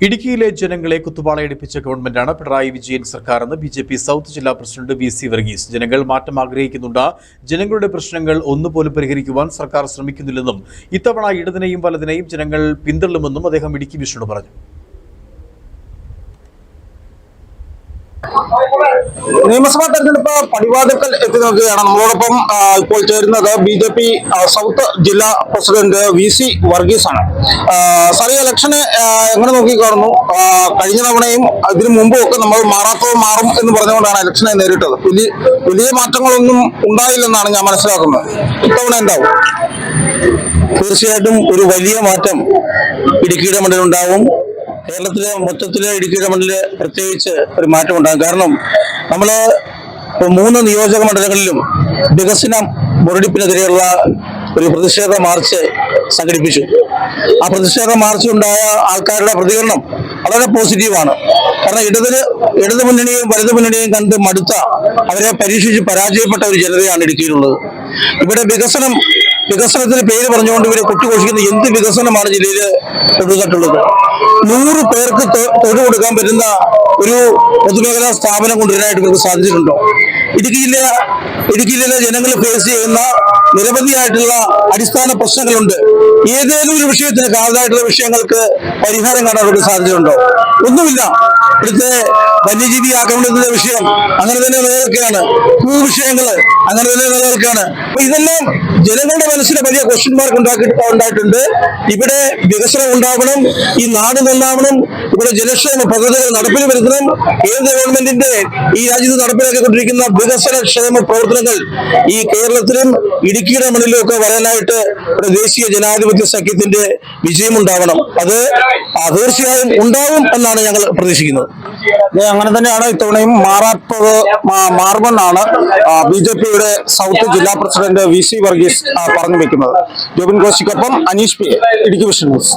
ഇടുക്കിയിലെ ജനങ്ങളെ കുത്തുപാളയടിപ്പിച്ച ഗവൺമെന്റാണ് പിണറായി വിജയൻ സർക്കാരെന്ന് ബിജെപി സൗത്ത് ജില്ലാ പ്രസിഡന്റ് വി.സി. വർഗീസ്. ജനങ്ങൾ മാറ്റം ആഗ്രഹിക്കുന്നുണ്ട്. ജനങ്ങളുടെ പ്രശ്നങ്ങൾ ഒന്നുപോലും പരിഹരിക്കുവാൻ സർക്കാർ ശ്രമിക്കുന്നില്ലെന്നും ഇത്തവണ ഇടതിനെയും വലതിനെയും ജനങ്ങൾ പിന്തള്ളുമെന്നും അദ്ദേഹം ഇടുക്കി വിഷനോട് പറഞ്ഞു. നിയമസഭാ തെരഞ്ഞെടുപ്പ് പടിവാതിൽക്കൽ എത്തി നോക്കുകയാണ്. നമ്മളോടൊപ്പം ഇപ്പോൾ ചേരുന്നത് ബിജെപി സൗത്ത് ജില്ലാ പ്രസിഡന്റ് വി.സി. വർഗീസ് ആണ്. സാർ, ഈ ഇലക്ഷനെ എങ്ങനെ നോക്കി കാണുന്നു? കഴിഞ്ഞ തവണയും ഇതിനു മുമ്പും ഒക്കെ നമ്മൾ മാറാത്തത് മാറും എന്ന് പറഞ്ഞുകൊണ്ടാണ് ഇലക്ഷനെ നേരിട്ടത്. വലിയ മാറ്റങ്ങളൊന്നും ഉണ്ടായില്ലെന്നാണ് ഞാൻ മനസ്സിലാക്കുന്നത്. ഇത്തവണ എന്താവും? തീർച്ചയായിട്ടും ഒരു വലിയ മാറ്റം ഇടുക്കിയുടെ മണ്ഡലമുണ്ടാവും. കേരളത്തിലെ മൊത്തത്തിലെ ഇടുക്കിയുടെ മണ്ഡലില് പ്രത്യേകിച്ച് ഒരു മാറ്റം ഉണ്ടാകും. കാരണം നമ്മള് 3 നിയോജക മണ്ഡലങ്ങളിലും വികസന മുരടിപ്പിനെതിരെയുള്ള ഒരു പ്രതിഷേധ മാർച്ച് സംഘടിപ്പിച്ചു. ആ പ്രതിഷേധ മാർച്ചിലുണ്ടായ ആൾക്കാരുടെ പ്രതികരണം വളരെ പോസിറ്റീവാണ്. കാരണം ഇടതു മുന്നണിയും വലതു മുന്നണിയും കണ്ട് മടുത്ത, അവരെ പരീക്ഷിച്ച് പരാജയപ്പെട്ട ഒരു ജനതയാണ് ഇടുക്കിയിലുള്ളത്. ഇവിടെ വികസനത്തിന് പേര് പറഞ്ഞുകൊണ്ട് ഇവരെ കൊട്ടിഘോഷിക്കുന്ന എന്ത് വികസനമാണ് ജില്ലയിൽ കൊടുത്തിട്ടുള്ളത്? 100 പേർക്ക് തൊഴിൽ കൊടുക്കാൻ പറ്റുന്ന ഒരു പൊതുമേഖലാ സ്ഥാപനം കൊണ്ടുവരാനായിട്ട് ഇവർക്ക് സാധിച്ചിട്ടുണ്ടോ? ഇടുക്കിയിലെ ജനങ്ങൾ ഫേസ് ചെയ്യുന്ന നിരവധിയായിട്ടുള്ള അടിസ്ഥാന പ്രശ്നങ്ങളുണ്ട്. ഏതേലും ഒരു വിഷയത്തിന് കാതലായിട്ടുള്ള വിഷയങ്ങൾക്ക് പരിഹാരം കാണാൻ അവർക്ക് സാധിച്ചിട്ടുണ്ടോ? ഒന്നുമില്ല. ഇവിടുത്തെ വന്യജീവി ആക്രമണത്തിന്റെ വിഷയം അങ്ങനെ തന്നെ നിലനിൽക്കുകയാണ്. ഭൂവിഷയങ്ങൾ അങ്ങനെ തന്നെ നിലനിൽക്കുകയാണ്. അപ്പൊ ഇതെല്ലാം ജനങ്ങളുടെ മനസ്സിന് വലിയ ക്വസ്റ്റ്യൻ മാർക്ക് ഉണ്ടായിട്ടുണ്ട്. ഇവിടെ വികസനം ഉണ്ടാവണം, ഈ നാട് നന്നാവണം, ഇവിടെ ജനക്ഷേമ പദ്ധതികൾ നടപ്പിൽ വരുത്തണം. കേന്ദ്ര ഗവൺമെന്റിന്റെ ഈ രാജ്യത്ത് നടപ്പിലാക്കിക്കൊണ്ടിരിക്കുന്ന വികസന ക്ഷേമ പ്രവർത്തനങ്ങൾ ഈ കേരളത്തിലും ഇടുക്കിയുടെ മണ്ണിലും ഒക്കെ വരാനായിട്ട് ഇവിടെ ദേശീയ ജനാധിപത്യ സഖ്യത്തിന്റെ വിജയമുണ്ടാവണം. അത് തീർച്ചയായും ഉണ്ടാവും എന്നാണ് ഞങ്ങൾ പ്രതീക്ഷിക്കുന്നത്. അങ്ങനെ തന്നെയാണ് ഇത്തവണയും മാറുമെന്നാണ് ബിജെപിയുടെ സൗത്ത് ജില്ലാ പ്രസിഡന്റ് വി.സി. വർഗീസ് പറഞ്ഞു വെക്കുന്നത്. ജോബിൻ കോശിക്കൊപ്പം Aneesh P, Idukki vision news.